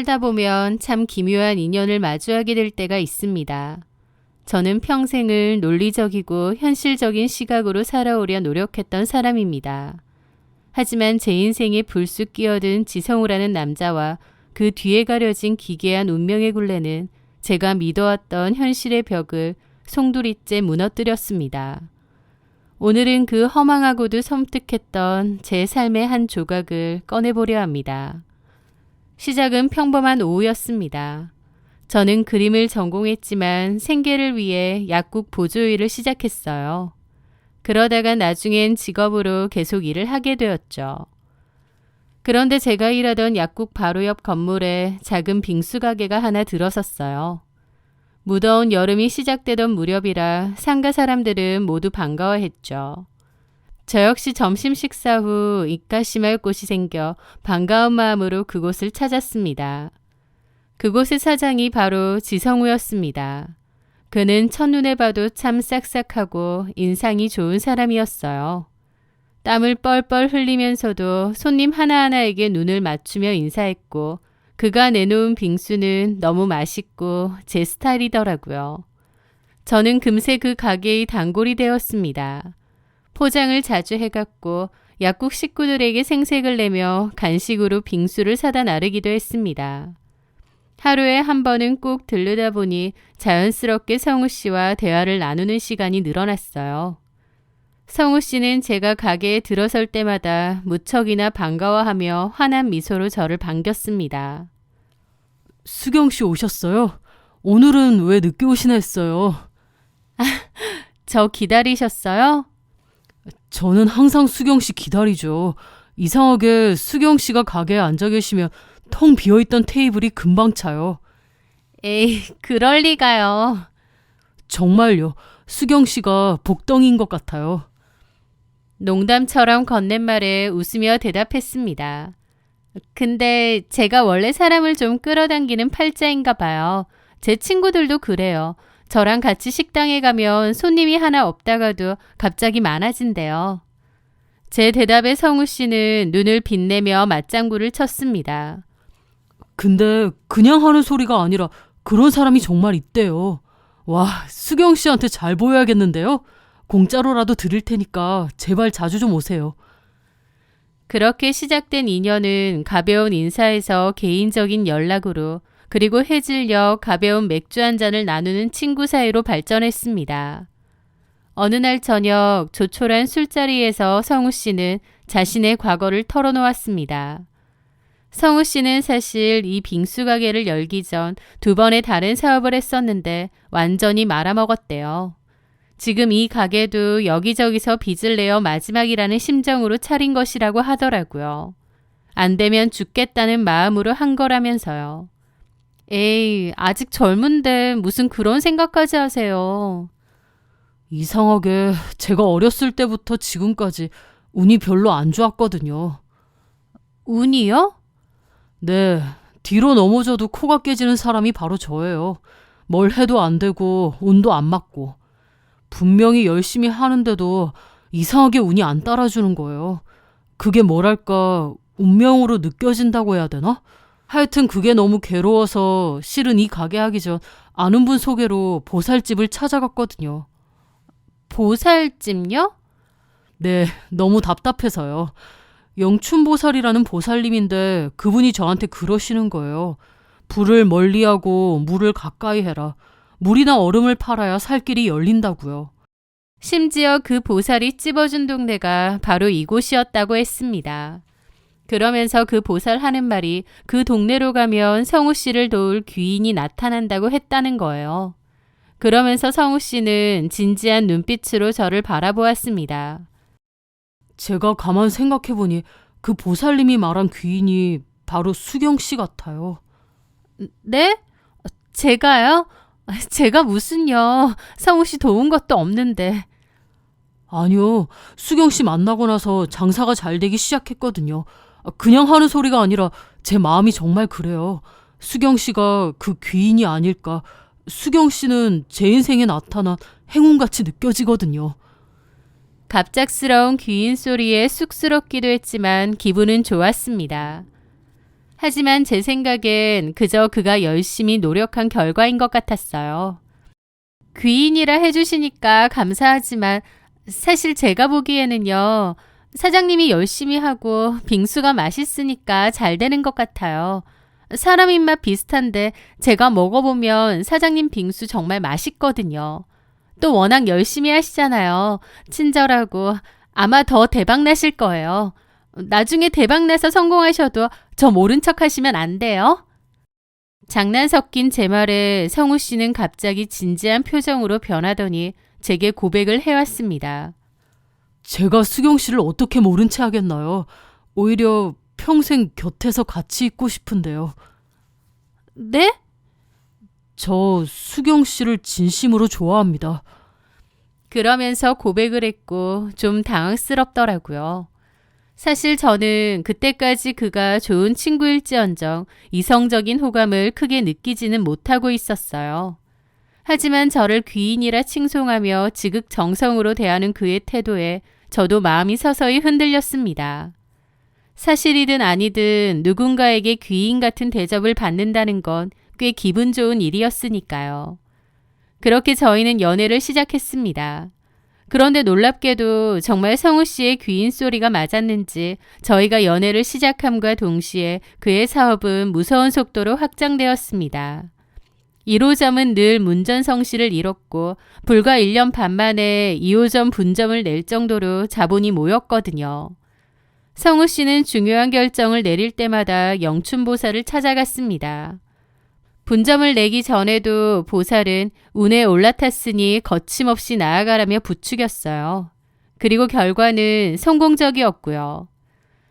살다 보면 참 기묘한 인연을 마주하게 될 때가 있습니다. 저는 평생을 논리적이고 현실적인 시각으로 살아오려 노력했던 사람입니다. 하지만 제 인생에 불쑥 끼어든 지성우라는 남자와 그 뒤에 가려진 기괴한 운명의 굴레는 제가 믿어왔던 현실의 벽을 송두리째 무너뜨렸습니다. 오늘은 그 허망하고도 섬뜩했던 제 삶의 한 조각을 꺼내보려 합니다. 시작은 평범한 오후였습니다. 저는 그림을 전공했지만 생계를 위해 약국 보조일을 시작했어요. 그러다가 나중엔 직업으로 계속 일을 하게 되었죠. 그런데 제가 일하던 약국 바로 옆 건물에 작은 빙수 가게가 하나 들어섰어요. 무더운 여름이 시작되던 무렵이라 상가 사람들은 모두 반가워했죠. 저 역시 점심 식사 후 입가심할 곳이 생겨 반가운 마음으로 그곳을 찾았습니다. 그곳의 사장이 바로 지성우였습니다. 그는 첫눈에 봐도 참 싹싹하고 인상이 좋은 사람이었어요. 땀을 뻘뻘 흘리면서도 손님 하나하나에게 눈을 맞추며 인사했고 그가 내놓은 빙수는 너무 맛있고 제 스타일이더라고요. 저는 금세 그 가게의 단골이 되었습니다. 포장을 자주 해갔고 약국 식구들에게 생색을 내며 간식으로 빙수를 사다 나르기도 했습니다. 하루에 한 번은 꼭 들르다 보니 자연스럽게 성우 씨와 대화를 나누는 시간이 늘어났어요. 성우 씨는 제가 가게에 들어설 때마다 무척이나 반가워하며 환한 미소로 저를 반겼습니다. 수경 씨 오셨어요? 오늘은 왜 늦게 오시나 했어요. 저 기다리셨어요? 저는 항상 수경 씨 기다리죠. 이상하게 수경 씨가 가게에 앉아 계시면 텅 비어있던 테이블이 금방 차요. 에이, 그럴 리가요. 정말요. 수경 씨가 복덩이인 것 같아요. 농담처럼 건넨 말에 웃으며 대답했습니다. 근데 제가 원래 사람을 좀 끌어당기는 팔자인가 봐요. 제 친구들도 그래요. 저랑 같이 식당에 가면 손님이 하나 없다가도 갑자기 많아진대요. 제 대답에 성우 씨는 눈을 빛내며 맞장구를 쳤습니다. 근데 그냥 하는 소리가 아니라 그런 사람이 정말 있대요. 와, 수경 씨한테 잘 보여야겠는데요? 공짜로라도 드릴 테니까 제발 자주 좀 오세요. 그렇게 시작된 인연은 가벼운 인사에서 개인적인 연락으로 그리고 해질녘 가벼운 맥주 한 잔을 나누는 친구 사이로 발전했습니다. 어느 날 저녁 조촐한 술자리에서 성우 씨는 자신의 과거를 털어놓았습니다. 성우 씨는 사실 이 빙수 가게를 열기 전 2번의 다른 사업을 했었는데 완전히 말아먹었대요. 지금 이 가게도 여기저기서 빚을 내어 마지막이라는 심정으로 차린 것이라고 하더라고요. 안 되면 죽겠다는 마음으로 한 거라면서요. 에이, 아직 젊은데 무슨 그런 생각까지 하세요. 이상하게 제가 어렸을 때부터 지금까지 운이 별로 안 좋았거든요. 운이요? 네, 뒤로 넘어져도 코가 깨지는 사람이 바로 저예요. 뭘 해도 안 되고 운도 안 맞고. 분명히 열심히 하는데도 이상하게 운이 안 따라주는 거예요. 그게 뭐랄까 운명으로 느껴진다고 해야 되나? 하여튼 그게 너무 괴로워서 실은 이 가게 하기 전 아는 분 소개로 보살집을 찾아갔거든요. 보살집요? 네, 너무 답답해서요. 영춘보살이라는 보살님인데 그분이 저한테 그러시는 거예요. 불을 멀리하고 물을 가까이 해라. 물이나 얼음을 팔아야 살 길이 열린다고요. 심지어 그 보살이 찝어준 동네가 바로 이곳이었다고 했습니다. 그러면서 그 보살 하는 말이 그 동네로 가면 성우 씨를 도울 귀인이 나타난다고 했다는 거예요. 그러면서 성우 씨는 진지한 눈빛으로 저를 바라보았습니다. 제가 가만 생각해보니 그 보살님이 말한 귀인이 바로 수경 씨 같아요. 네? 제가요? 제가 무슨요. 성우 씨 도운 것도 없는데. 아니요. 수경 씨 만나고 나서 장사가 잘 되기 시작했거든요. 그냥 하는 소리가 아니라 제 마음이 정말 그래요. 수경 씨가 그 귀인이 아닐까. 수경 씨는 제 인생에 나타난 행운같이 느껴지거든요. 갑작스러운 귀인 소리에 쑥스럽기도 했지만 기분은 좋았습니다. 하지만 제 생각엔 그저 그가 열심히 노력한 결과인 것 같았어요. 귀인이라 해주시니까 감사하지만 사실 제가 보기에는요. 사장님이 열심히 하고 빙수가 맛있으니까 잘 되는 것 같아요. 사람 입맛 비슷한데 제가 먹어보면 사장님 빙수 정말 맛있거든요. 또 워낙 열심히 하시잖아요. 친절하고 아마 더 대박 나실 거예요. 나중에 대박 나서 성공하셔도 저 모른 척 하시면 안 돼요. 장난 섞인 제 말에 성우 씨는 갑자기 진지한 표정으로 변하더니 제게 고백을 해왔습니다. 제가 수경 씨를 어떻게 모른 채 하겠나요? 오히려 평생 곁에서 같이 있고 싶은데요. 네? 저 수경 씨를 진심으로 좋아합니다. 그러면서 고백을 했고 좀 당황스럽더라고요. 사실 저는 그때까지 그가 좋은 친구일지언정 이성적인 호감을 크게 느끼지는 못하고 있었어요. 하지만 저를 귀인이라 칭송하며 지극정성으로 대하는 그의 태도에 저도 마음이 서서히 흔들렸습니다. 사실이든 아니든 누군가에게 귀인 같은 대접을 받는다는 건 꽤 기분 좋은 일이었으니까요. 그렇게 저희는 연애를 시작했습니다. 그런데 놀랍게도 정말 성우 씨의 귀인 소리가 맞았는지 저희가 연애를 시작함과 동시에 그의 사업은 무서운 속도로 확장되었습니다. 1호점은 늘 문전성시를 이뤘고 불과 1년 반 만에 2호점 분점을 낼 정도로 자본이 모였거든요. 성우 씨는 중요한 결정을 내릴 때마다 영춘보살을 찾아갔습니다. 분점을 내기 전에도 보살은 운에 올라탔으니 거침없이 나아가라며 부추겼어요. 그리고 결과는 성공적이었고요.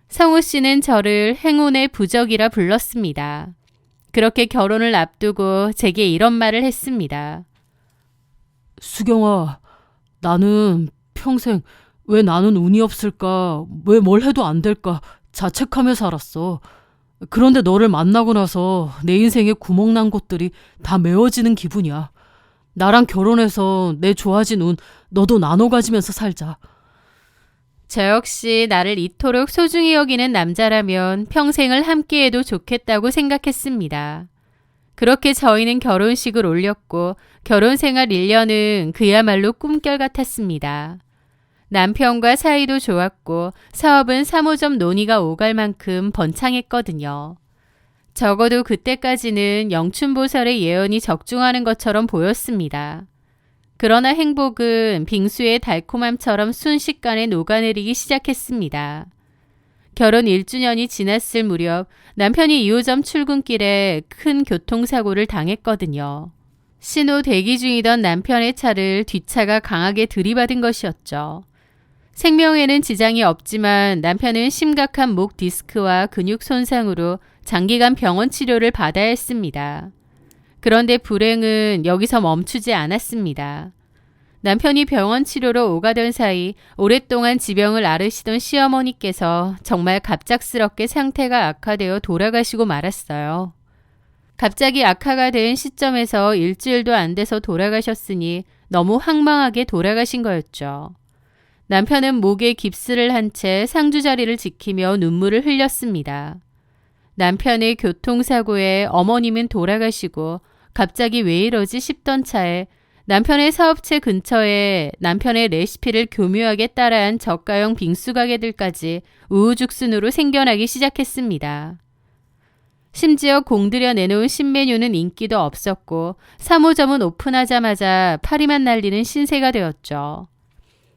성우 씨는 저를 행운의 부적이라 불렀습니다. 그렇게 결혼을 앞두고 제게 이런 말을 했습니다. 수경아, 나는 평생 왜 나는 운이 없을까, 왜 뭘 해도 안 될까 자책하며 살았어. 그런데 너를 만나고 나서 내 인생에 구멍난 곳들이 다 메워지는 기분이야. 나랑 결혼해서 내 좋아진 운 너도 나눠 가지면서 살자. 저 역시 나를 이토록 소중히 여기는 남자라면 평생을 함께해도 좋겠다고 생각했습니다. 그렇게 저희는 결혼식을 올렸고 결혼 생활 1년은 그야말로 꿈결 같았습니다. 남편과 사이도 좋았고 사업은 3호점 논의가 오갈 만큼 번창했거든요. 적어도 그때까지는 영춘보살의 예언이 적중하는 것처럼 보였습니다. 그러나 행복은 빙수의 달콤함처럼 순식간에 녹아내리기 시작했습니다. 결혼 1주년이 지났을 무렵 남편이 2호점 출근길에 큰 교통사고를 당했거든요. 신호 대기 중이던 남편의 차를 뒷차가 강하게 들이받은 것이었죠. 생명에는 지장이 없지만 남편은 심각한 목 디스크와 근육 손상으로 장기간 병원 치료를 받아야 했습니다. 그런데 불행은 여기서 멈추지 않았습니다. 남편이 병원 치료로 오가던 사이 오랫동안 지병을 앓으시던 시어머니께서 정말 갑작스럽게 상태가 악화되어 돌아가시고 말았어요. 갑자기 악화가 된 시점에서 일주일도 안 돼서 돌아가셨으니 너무 황망하게 돌아가신 거였죠. 남편은 목에 깁스를 한 채 상주자리를 지키며 눈물을 흘렸습니다. 남편의 교통사고에 어머님은 돌아가시고 갑자기 왜 이러지 싶던 차에 남편의 사업체 근처에 남편의 레시피를 교묘하게 따라한 저가형 빙수 가게들까지 우후죽순으로 생겨나기 시작했습니다. 심지어 공들여 내놓은 신메뉴는 인기도 없었고 3호점은 오픈하자마자 파리만 날리는 신세가 되었죠.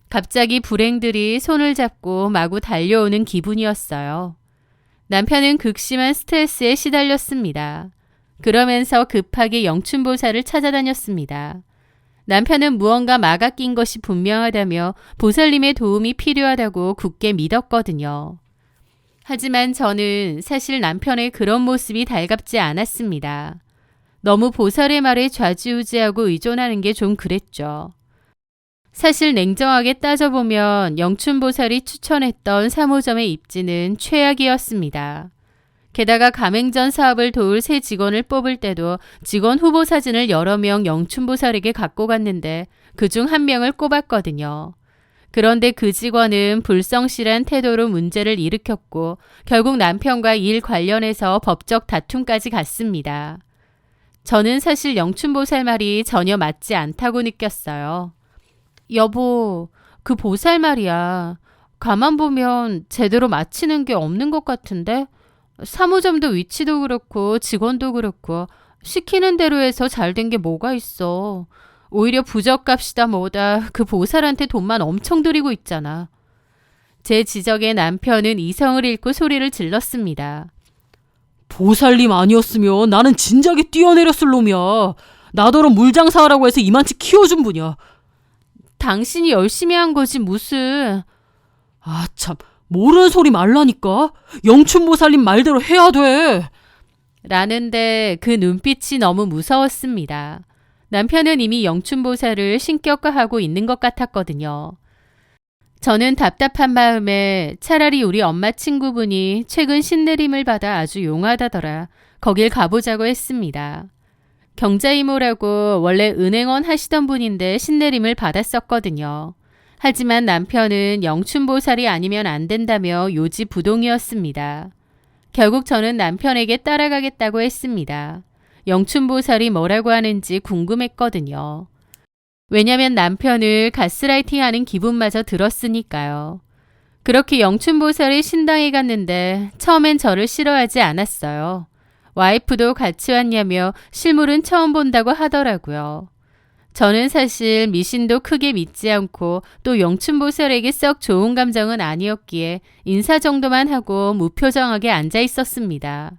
갑자기 불행들이 손을 잡고 마구 달려오는 기분이었어요. 남편은 극심한 스트레스에 시달렸습니다. 그러면서 급하게 영춘보살을 찾아다녔습니다. 남편은 무언가 막아 낀 것이 분명하다며 보살님의 도움이 필요하다고 굳게 믿었거든요. 하지만 저는 사실 남편의 그런 모습이 달갑지 않았습니다. 너무 보살의 말에 좌지우지하고 의존하는 게 좀 그랬죠. 사실 냉정하게 따져보면 영춘보살이 추천했던 3호점의 입지는 최악이었습니다. 게다가 가맹점 사업을 도울 새 직원을 뽑을 때도 직원 후보 사진을 여러 명 영춘보살에게 갖고 갔는데 그중 한 명을 꼽았거든요. 그런데 그 직원은 불성실한 태도로 문제를 일으켰고 결국 남편과 일 관련해서 법적 다툼까지 갔습니다. 저는 사실 영춘보살 말이 전혀 맞지 않다고 느꼈어요. 여보, 그 보살 말이야. 가만 보면 제대로 맞히는 게 없는 것 같은데? 사무점도 위치도 그렇고 직원도 그렇고 시키는 대로 해서 잘 된 게 뭐가 있어. 오히려 부적값이다 뭐다 그 보살한테 돈만 엄청 들이고 있잖아. 제 지적에 남편은 이성을 잃고 소리를 질렀습니다. 보살님 아니었으면 나는 진작에 뛰어내렸을 놈이야. 나더러 물장사하라고 해서 이만치 키워준 분이야. 당신이 열심히 한 거지 무슨. 아 참, 모르는 소리 말라니까. 영춘보살님 말대로 해야 돼. 라는데 그 눈빛이 너무 무서웠습니다. 남편은 이미 영춘보살을 신격화하고 있는 것 같았거든요. 저는 답답한 마음에 차라리 우리 엄마 친구분이 최근 신내림을 받아 아주 용하다더라. 거길 가보자고 했습니다. 경자이모라고 원래 은행원 하시던 분인데 신내림을 받았었거든요. 하지만 남편은 영춘보살이 아니면 안 된다며 요지부동이었습니다. 결국 저는 남편에게 따라가겠다고 했습니다. 영춘보살이 뭐라고 하는지 궁금했거든요. 왜냐면 남편을 가스라이팅하는 기분마저 들었으니까요. 그렇게 영춘보살의 신당에 갔는데 처음엔 저를 싫어하지 않았어요. 와이프도 같이 왔냐며 실물은 처음 본다고 하더라고요. 저는 사실 미신도 크게 믿지 않고 또 영춘보살에게 썩 좋은 감정은 아니었기에 인사 정도만 하고 무표정하게 앉아 있었습니다.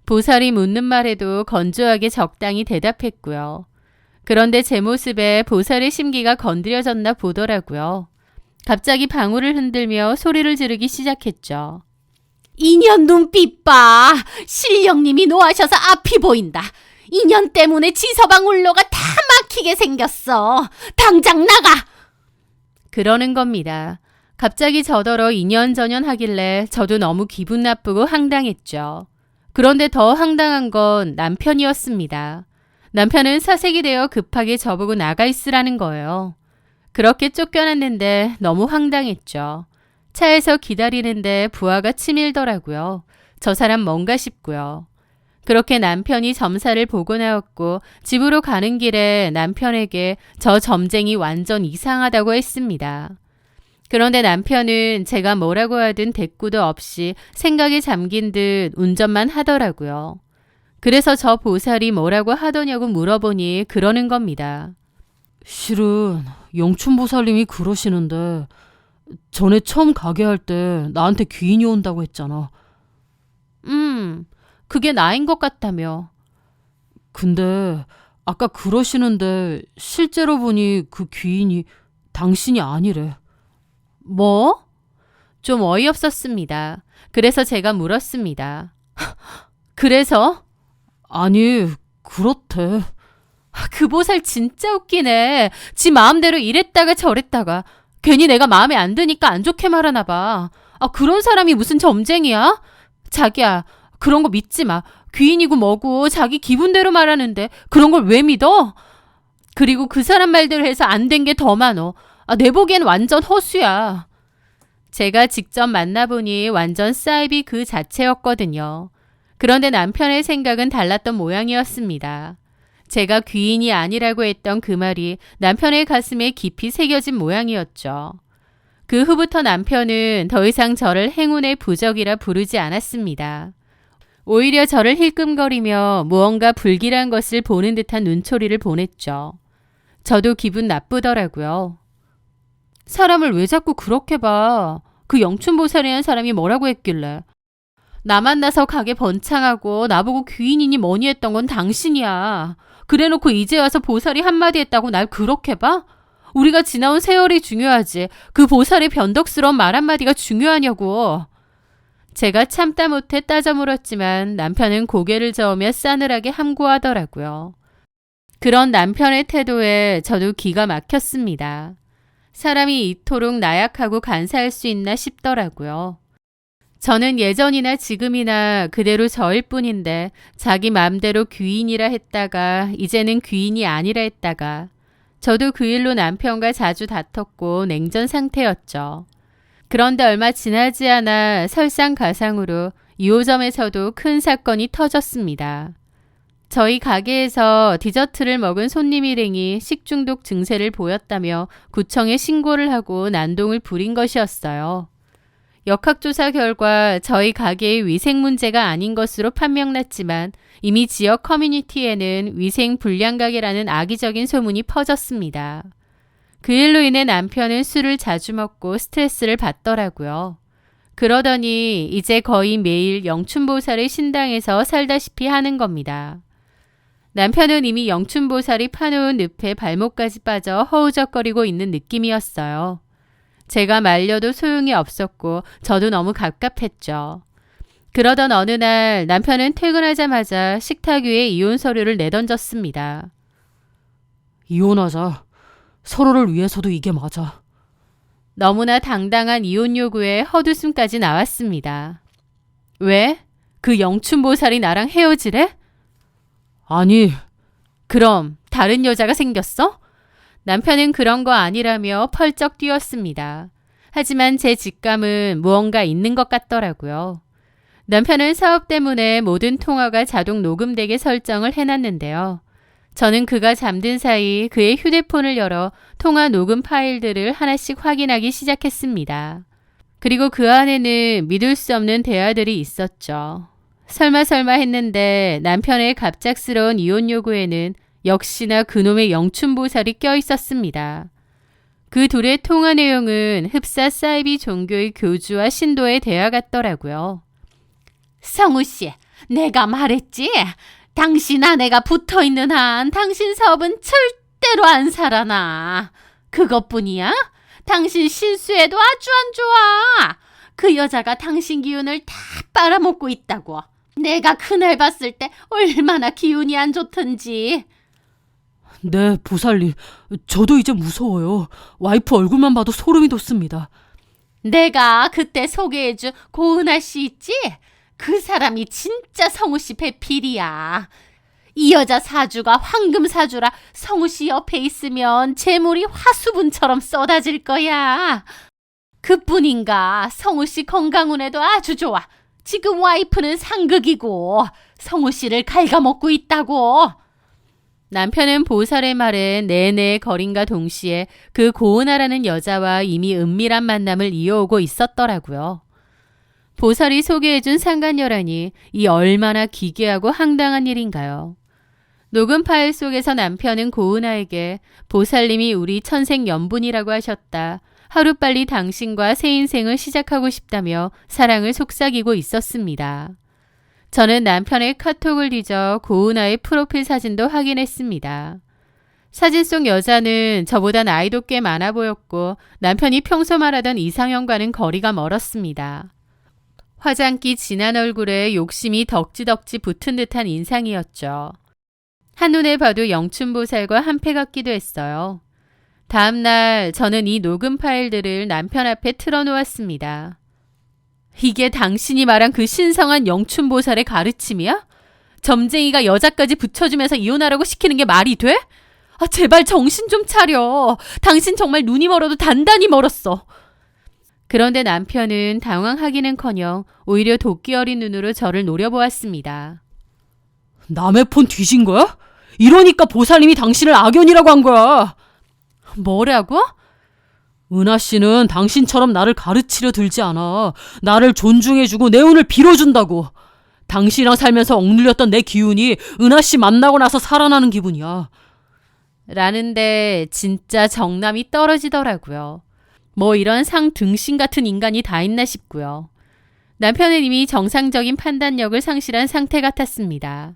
보살이 묻는 말에도 건조하게 적당히 대답했고요. 그런데 제 모습에 보살의 심기가 건드려졌나 보더라고요. 갑자기 방울을 흔들며 소리를 지르기 시작했죠. 인연 눈빛 봐. 신령님이 노하셔서 앞이 보인다. 인연 때문에 지서방 울로가 다 막히게 생겼어. 당장 나가. 그러는 겁니다. 갑자기 저더러 인연전연 하길래 저도 너무 기분 나쁘고 황당했죠. 그런데 더 황당한 건 남편이었습니다. 남편은 사색이 되어 급하게 저보고 나가 있으라는 거예요. 그렇게 쫓겨났는데 너무 황당했죠. 차에서 기다리는데 부하가 치밀더라고요. 저 사람 뭔가 싶고요. 그렇게 남편이 점사를 보고 나왔고 집으로 가는 길에 남편에게 저 점쟁이 완전 이상하다고 했습니다. 그런데 남편은 제가 뭐라고 하든 대꾸도 없이 생각에 잠긴 듯 운전만 하더라고요. 그래서 저 보살이 뭐라고 하더냐고 물어보니 그러는 겁니다. 실은 영춘보살님이 그러시는데 전에 처음 가게 할 때 나한테 귀인이 온다고 했잖아. 그게 나인 것 같다며. 근데 아까 그러시는데 실제로 보니 그 귀인이 당신이 아니래. 뭐? 좀 어이없었습니다. 그래서 제가 물었습니다. 그래서? 아니, 그렇대. 그 보살 진짜 웃기네. 지 마음대로 이랬다가 저랬다가 괜히 내가 마음에 안 드니까 안 좋게 말하나 봐. 그런 사람이 무슨 점쟁이야? 자기야, 그런 거 믿지 마. 귀인이고 뭐고 자기 기분대로 말하는데 그런 걸 왜 믿어? 그리고 그 사람 말대로 해서 안 된 게 더 많어. 내 보기엔 완전 허수야. 제가 직접 만나보니 완전 사이비 그 자체였거든요. 그런데 남편의 생각은 달랐던 모양이었습니다. 제가 귀인이 아니라고 했던 그 말이 남편의 가슴에 깊이 새겨진 모양이었죠. 그 후부터 남편은 더 이상 저를 행운의 부적이라 부르지 않았습니다. 오히려 저를 힐끔거리며 무언가 불길한 것을 보는 듯한 눈초리를 보냈죠. 저도 기분 나쁘더라고요. 사람을 왜 자꾸 그렇게 봐? 그 영춘보살이라는 사람이 뭐라고 했길래? 나 만나서 가게 번창하고 나보고 귀인이니 뭐니 했던 건 당신이야. 그래놓고 이제 와서 보살이 한마디 했다고 날 그렇게 봐? 우리가 지나온 세월이 중요하지. 그 보살의 변덕스러운 말 한마디가 중요하냐고. 제가 참다 못해 따져 물었지만 남편은 고개를 저으며 싸늘하게 함구하더라고요. 그런 남편의 태도에 저도 기가 막혔습니다. 사람이 이토록 나약하고 간사할 수 있나 싶더라고요. 저는 예전이나 지금이나 그대로 저일 뿐인데 자기 맘대로 귀인이라 했다가 이제는 귀인이 아니라 했다가 저도 그 일로 남편과 자주 다퉜고 냉전 상태였죠. 그런데 얼마 지나지 않아 설상가상으로 2호점에서도 큰 사건이 터졌습니다. 저희 가게에서 디저트를 먹은 손님 일행이 식중독 증세를 보였다며 구청에 신고를 하고 난동을 부린 것이었어요. 역학조사 결과 저희 가게의 위생 문제가 아닌 것으로 판명났지만 이미 지역 커뮤니티에는 위생 불량 가게라는 악의적인 소문이 퍼졌습니다. 그 일로 인해 남편은 술을 자주 먹고 스트레스를 받더라고요. 그러더니 이제 거의 매일 영춘보살의 신당에서 살다시피 하는 겁니다. 남편은 이미 영춘보살이 파놓은 늪에 발목까지 빠져 허우적거리고 있는 느낌이었어요. 제가 말려도 소용이 없었고 저도 너무 갑갑했죠. 그러던 어느 날 남편은 퇴근하자마자 식탁 위에 이혼 서류를 내던졌습니다. 이혼하자. 서로를 위해서도 이게 맞아. 너무나 당당한 이혼 요구에 헛웃음까지 나왔습니다. 왜? 그 영춘보살이 나랑 헤어지래? 아니, 그럼 다른 여자가 생겼어? 남편은 그런 거 아니라며 펄쩍 뛰었습니다. 하지만 제 직감은 무언가 있는 것 같더라고요. 남편은 사업 때문에 모든 통화가 자동 녹음되게 설정을 해놨는데요. 저는 그가 잠든 사이 그의 휴대폰을 열어 통화 녹음 파일들을 하나씩 확인하기 시작했습니다. 그리고 그 안에는 믿을 수 없는 대화들이 있었죠. 설마 했는데 남편의 갑작스러운 이혼 요구에는 역시나 그놈의 영춘보살이 껴있었습니다. 그 둘의 통화 내용은 흡사 사이비 종교의 교주와 신도의 대화 같더라고요. 성우씨, 내가 말했지? 당신 아내가 붙어있는 한 당신 사업은 절대로 안 살아나. 그것뿐이야? 당신 실수에도 아주 안 좋아. 그 여자가 당신 기운을 다 빨아먹고 있다고. 내가 그날 봤을 때 얼마나 기운이 안 좋던지. 네, 보살님. 저도 이제 무서워요. 와이프 얼굴만 봐도 소름이 돋습니다. 내가 그때 소개해준 고은아 씨 있지? 그 사람이 진짜 성우 씨 배필이야. 이 여자 사주가 황금 사주라 성우 씨 옆에 있으면 재물이 화수분처럼 쏟아질 거야. 그뿐인가 성우 씨 건강 운에도 아주 좋아. 지금 와이프는 상극이고 성우 씨를 갉아먹고 있다고. 남편은 보살의 말에 내내 거린과 동시에 그 고은아라는 여자와 이미 은밀한 만남을 이어오고 있었더라고요. 보살이 소개해준 상간녀라니 이 얼마나 기괴하고 황당한 일인가요. 녹음 파일 속에서 남편은 고은아에게 보살님이 우리 천생연분이라고 하셨다. 하루빨리 당신과 새 인생을 시작하고 싶다며 사랑을 속삭이고 있었습니다. 저는 남편의 카톡을 뒤져 고은아의 프로필 사진도 확인했습니다. 사진 속 여자는 저보다 나이도 꽤 많아 보였고 남편이 평소 말하던 이상형과는 거리가 멀었습니다. 화장기 진한 얼굴에 욕심이 덕지덕지 붙은 듯한 인상이었죠. 한눈에 봐도 영춘보살과 한패 같기도 했어요. 다음 날 저는 이 녹음 파일들을 남편 앞에 틀어놓았습니다. 이게 당신이 말한 그 신성한 영춘보살의 가르침이야? 점쟁이가 여자까지 붙여주면서 이혼하라고 시키는 게 말이 돼? 아, 제발 정신 좀 차려. 당신 정말 눈이 멀어도 단단히 멀었어. 그런데 남편은 당황하기는커녕 오히려 도끼 어린 눈으로 저를 노려보았습니다. 남의 폰 뒤진 거야? 이러니까 보살님이 당신을 악연이라고 한 거야. 뭐라고? 은하 씨는 당신처럼 나를 가르치려 들지 않아. 나를 존중해주고 내 운을 빌어준다고. 당신이랑 살면서 억눌렸던 내 기운이 은하 씨 만나고 나서 살아나는 기분이야. 라는데 진짜 정남이 떨어지더라고요. 뭐 이런 상등신 같은 인간이 다 있나 싶고요. 남편은 이미 정상적인 판단력을 상실한 상태 같았습니다.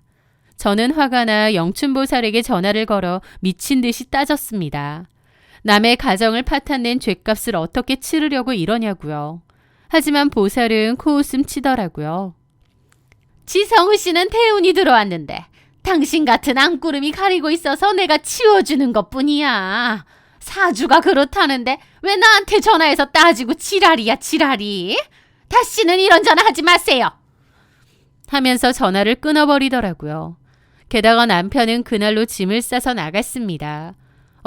저는 화가 나 영춘보살에게 전화를 걸어 미친 듯이 따졌습니다. 남의 가정을 파탄낸 죗값을 어떻게 치르려고 이러냐고요. 하지만 보살은 코웃음 치더라고요. 지성우 씨는 대운이 들어왔는데 당신 같은 앙구름이 가리고 있어서 내가 치워주는 것뿐이야. 사주가 그렇다는데 왜 나한테 전화해서 따지고 지랄이야 지랄이. 다시는 이런 전화 하지 마세요. 하면서 전화를 끊어버리더라고요. 게다가 남편은 그날로 짐을 싸서 나갔습니다.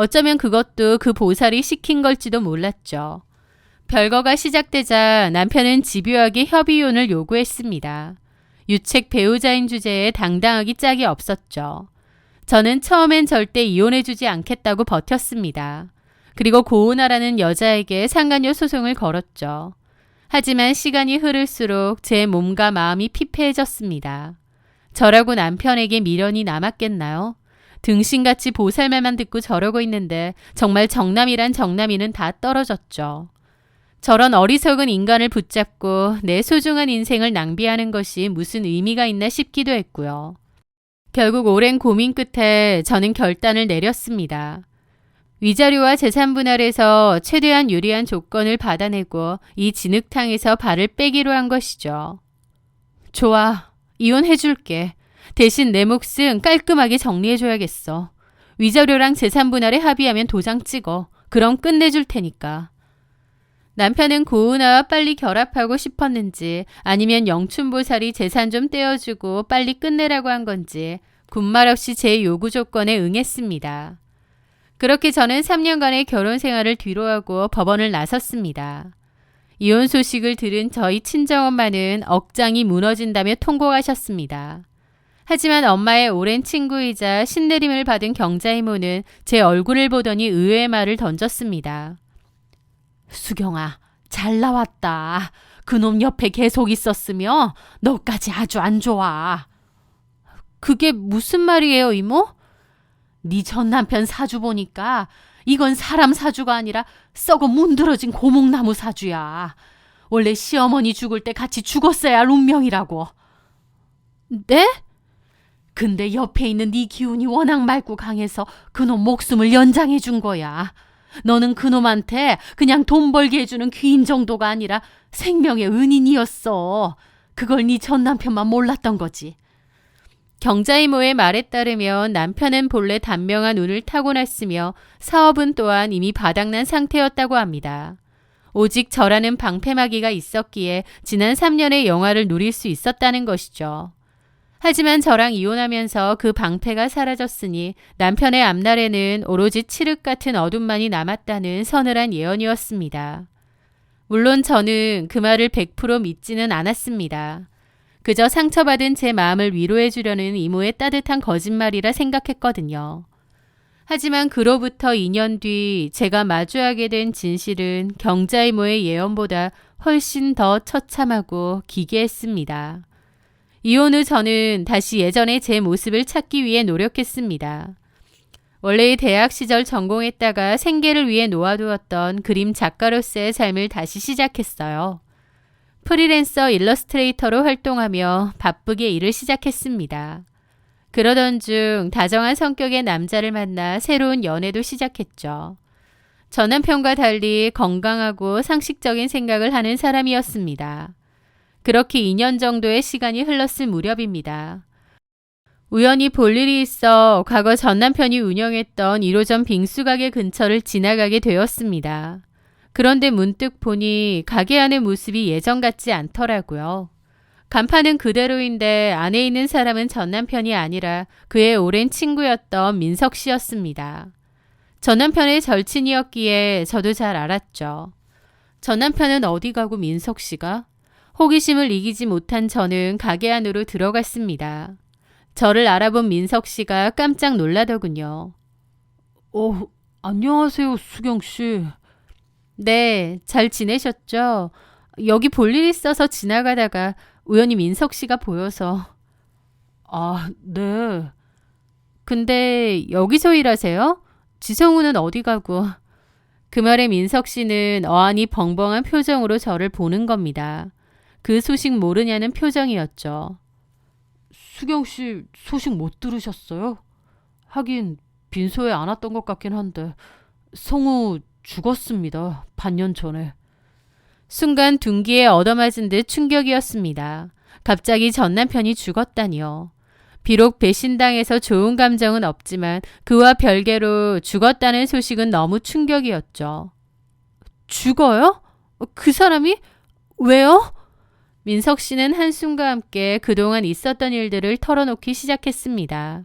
어쩌면 그것도 그 보살이 시킨 걸지도 몰랐죠. 별거가 시작되자 남편은 집요하게 협의혼을 요구했습니다. 유책 배우자인 주제에 당당하기 짝이 없었죠. 저는 처음엔 절대 이혼해주지 않겠다고 버텼습니다. 그리고 고은아라는 여자에게 상간녀 소송을 걸었죠. 하지만 시간이 흐를수록 제 몸과 마음이 피폐해졌습니다. 저라고 남편에게 미련이 남았겠나요? 등신같이 보살말만 듣고 저러고 있는데 정말 정남이란 정남이는 다 떨어졌죠. 저런 어리석은 인간을 붙잡고 내 소중한 인생을 낭비하는 것이 무슨 의미가 있나 싶기도 했고요. 결국 오랜 고민 끝에 저는 결단을 내렸습니다. 위자료와 재산 분할에서 최대한 유리한 조건을 받아내고 이 진흙탕에서 발을 빼기로 한 것이죠. 좋아, 이혼해줄게. 대신 내 몫은 깔끔하게 정리해줘야겠어. 위자료랑 재산 분할에 합의하면 도장 찍어. 그럼 끝내줄 테니까. 남편은 고은아와 빨리 결합하고 싶었는지 아니면 영춘보살이 재산 좀 떼어주고 빨리 끝내라고 한 건지 군말 없이 제 요구 조건에 응했습니다. 그렇게 저는 3년간의 결혼 생활을 뒤로하고 법원을 나섰습니다. 이혼 소식을 들은 저희 친정엄마는 억장이 무너진다며 통곡하셨습니다. 하지만 엄마의 오랜 친구이자 신내림을 받은 경자이모는 제 얼굴을 보더니 의외의 말을 던졌습니다. 수경아, 잘 나왔다. 그놈 옆에 계속 있었으며 너까지 아주 안 좋아. 그게 무슨 말이에요, 이모? 네 전 남편 사주 보니까 이건 사람 사주가 아니라 썩어 문드러진 고목나무 사주야. 원래 시어머니 죽을 때 같이 죽었어야 할 운명이라고. 네? 근데 옆에 있는 네 기운이 워낙 맑고 강해서 그놈 목숨을 연장해 준 거야. 너는 그놈한테 그냥 돈 벌게 해주는 귀인 정도가 아니라 생명의 은인이었어. 그걸 네 전 남편만 몰랐던 거지. 경자이모의 말에 따르면 남편은 본래 단명한 운을 타고났으며 사업은 또한 이미 바닥난 상태였다고 합니다. 오직 저라는 방패막이가 있었기에 지난 3년의 영화를 누릴 수 있었다는 것이죠. 하지만 저랑 이혼하면서 그 방패가 사라졌으니 남편의 앞날에는 오로지 칠흑 같은 어둠만이 남았다는 서늘한 예언이었습니다. 물론 저는 그 말을 100% 믿지는 않았습니다. 그저 상처받은 제 마음을 위로해 주려는 이모의 따뜻한 거짓말이라 생각했거든요. 하지만 그로부터 2년 뒤 제가 마주하게 된 진실은 경자이모의 예언보다 훨씬 더 처참하고 기괴했습니다. 이혼 후 저는 다시 예전의 제 모습을 찾기 위해 노력했습니다. 원래 대학 시절 전공했다가 생계를 위해 놓아두었던 그림 작가로서의 삶을 다시 시작했어요. 프리랜서 일러스트레이터로 활동하며 바쁘게 일을 시작했습니다. 그러던 중 다정한 성격의 남자를 만나 새로운 연애도 시작했죠. 전 남편과 달리 건강하고 상식적인 생각을 하는 사람이었습니다. 그렇게 2년 정도의 시간이 흘렀을 무렵입니다. 우연히 볼 일이 있어 과거 전 남편이 운영했던 1호점 빙수가게 근처를 지나가게 되었습니다. 그런데 문득 보니 가게 안의 모습이 예전 같지 않더라고요. 간판은 그대로인데 안에 있는 사람은 전 남편이 아니라 그의 오랜 친구였던 민석 씨였습니다. 전 남편의 절친이었기에 저도 잘 알았죠. 전 남편은 어디 가고 민석 씨가? 호기심을 이기지 못한 저는 가게 안으로 들어갔습니다. 저를 알아본 민석 씨가 깜짝 놀라더군요. 안녕하세요, 수경 씨. 네, 잘 지내셨죠? 여기 볼 일 있어서 지나가다가 우연히 민석 씨가 보여서. 아, 네. 근데 여기서 일하세요? 지성우는 어디 가고. 그 말에 민석 씨는 어안이 벙벙한 표정으로 저를 보는 겁니다. 그 소식 모르냐는 표정이었죠. 수경 씨 소식 못 들으셨어요? 하긴 빈소에 안 왔던 것 같긴 한데 성우 죽었습니다. 반년 전에. 순간 둔기에 얻어맞은 듯 충격이었습니다. 갑자기 전 남편이 죽었다니요. 비록 배신당해서 좋은 감정은 없지만 그와 별개로 죽었다는 소식은 너무 충격이었죠. 죽어요? 그 사람이? 왜요? 민석 씨는 한숨과 함께 그동안 있었던 일들을 털어놓기 시작했습니다.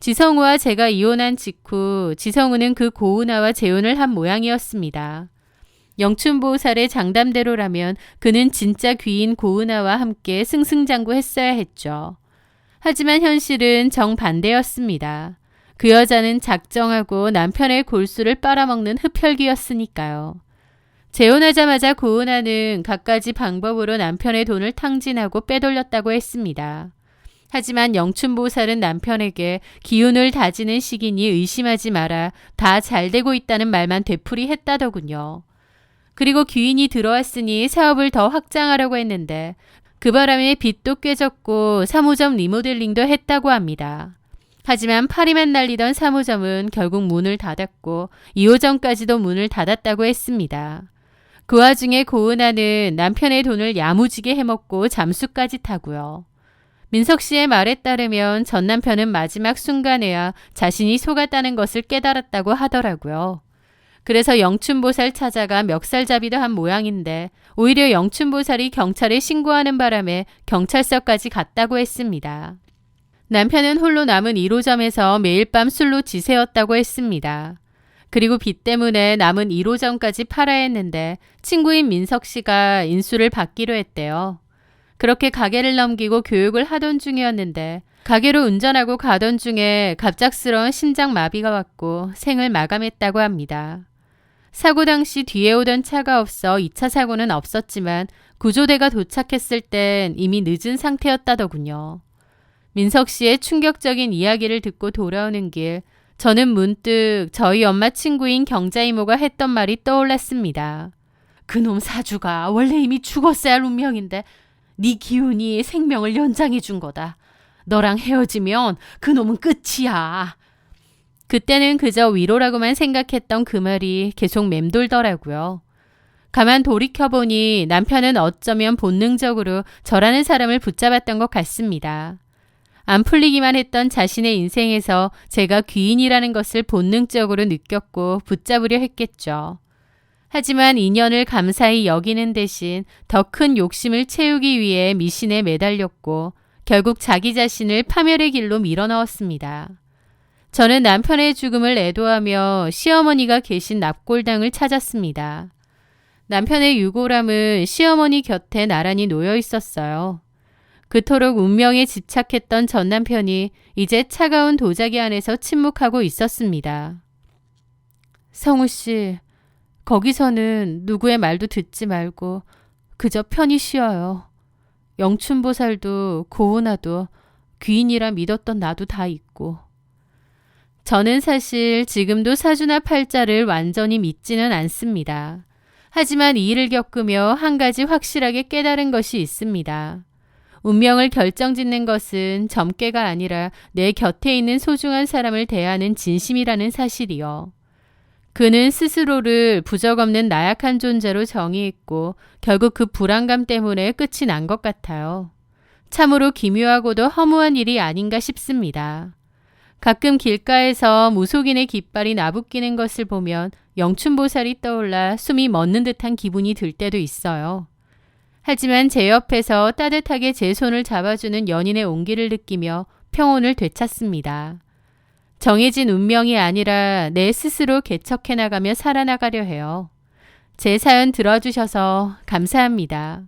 지성우와 제가 이혼한 직후 지성우는 그 고은아와 재혼을 한 모양이었습니다. 영춘보살의 장담대로라면 그는 진짜 귀인 고은아와 함께 승승장구했어야 했죠. 하지만 현실은 정반대였습니다. 그 여자는 작정하고 남편의 골수를 빨아먹는 흡혈귀였으니까요. 재혼하자마자 고은아는 갖가지 방법으로 남편의 돈을 탕진하고 빼돌렸다고 했습니다. 하지만 영춘보살은 남편에게 기운을 다지는 시기니 의심하지 마라, 다 잘되고 있다는 말만 되풀이했다더군요. 그리고 귀인이 들어왔으니 사업을 더 확장하려고 했는데 그 바람에 빚도 꿰졌고 사무점 리모델링도 했다고 합니다. 하지만 파리만 날리던 사무점은 결국 문을 닫았고 2호점까지도 문을 닫았다고 했습니다. 그 와중에 고은아는 남편의 돈을 야무지게 해먹고 잠수까지 타고요. 민석 씨의 말에 따르면 전 남편은 마지막 순간에야 자신이 속았다는 것을 깨달았다고 하더라고요. 그래서 영춘보살 찾아가 멱살잡이도 한 모양인데 오히려 영춘보살이 경찰에 신고하는 바람에 경찰서까지 갔다고 했습니다. 남편은 홀로 남은 1호점에서 매일 밤 술로 지새웠다고 했습니다. 그리고 빚 때문에 남은 1호점까지 팔아야 했는데 친구인 민석 씨가 인수를 받기로 했대요. 그렇게 가게를 넘기고 교육을 하던 중이었는데 가게로 운전하고 가던 중에 갑작스러운 심장마비가 왔고 생을 마감했다고 합니다. 사고 당시 뒤에 오던 차가 없어 2차 사고는 없었지만 구조대가 도착했을 땐 이미 늦은 상태였다더군요. 민석 씨의 충격적인 이야기를 듣고 돌아오는 길, 저는 문득 저희 엄마 친구인 경자 이모가 했던 말이 떠올랐습니다. 그놈 사주가 원래 이미 죽었어야 할 운명인데 네 기운이 생명을 연장해 준 거다. 너랑 헤어지면 그놈은 끝이야. 그때는 그저 위로라고만 생각했던 그 말이 계속 맴돌더라고요. 가만 돌이켜보니 남편은 어쩌면 본능적으로 저라는 사람을 붙잡았던 것 같습니다. 안 풀리기만 했던 자신의 인생에서 제가 귀인이라는 것을 본능적으로 느꼈고 붙잡으려 했겠죠. 하지만 인연을 감사히 여기는 대신 더 큰 욕심을 채우기 위해 미신에 매달렸고 결국 자기 자신을 파멸의 길로 밀어넣었습니다. 저는 남편의 죽음을 애도하며 시어머니가 계신 납골당을 찾았습니다. 남편의 유골함은 시어머니 곁에 나란히 놓여 있었어요. 그토록 운명에 집착했던 전 남편이 이제 차가운 도자기 안에서 침묵하고 있었습니다. 성우 씨, 거기서는 누구의 말도 듣지 말고 그저 편히 쉬어요. 영춘보살도 고은아도 귀인이라 믿었던 나도 다 있고. 저는 사실 지금도 사주나 팔자를 완전히 믿지는 않습니다. 하지만 이 일을 겪으며 한 가지 확실하게 깨달은 것이 있습니다. 운명을 결정짓는 것은 점괘가 아니라 내 곁에 있는 소중한 사람을 대하는 진심이라는 사실이요. 그는 스스로를 부적없는 나약한 존재로 정의했고 결국 그 불안감 때문에 끝이 난 것 같아요. 참으로 기묘하고도 허무한 일이 아닌가 싶습니다. 가끔 길가에서 무속인의 깃발이 나부끼는 것을 보면 영춘보살이 떠올라 숨이 멎는 듯한 기분이 들 때도 있어요. 하지만 제 옆에서 따뜻하게 제 손을 잡아주는 연인의 온기를 느끼며 평온을 되찾습니다. 정해진 운명이 아니라 내 스스로 개척해 나가며 살아나가려 해요. 제 사연 들어주셔서 감사합니다.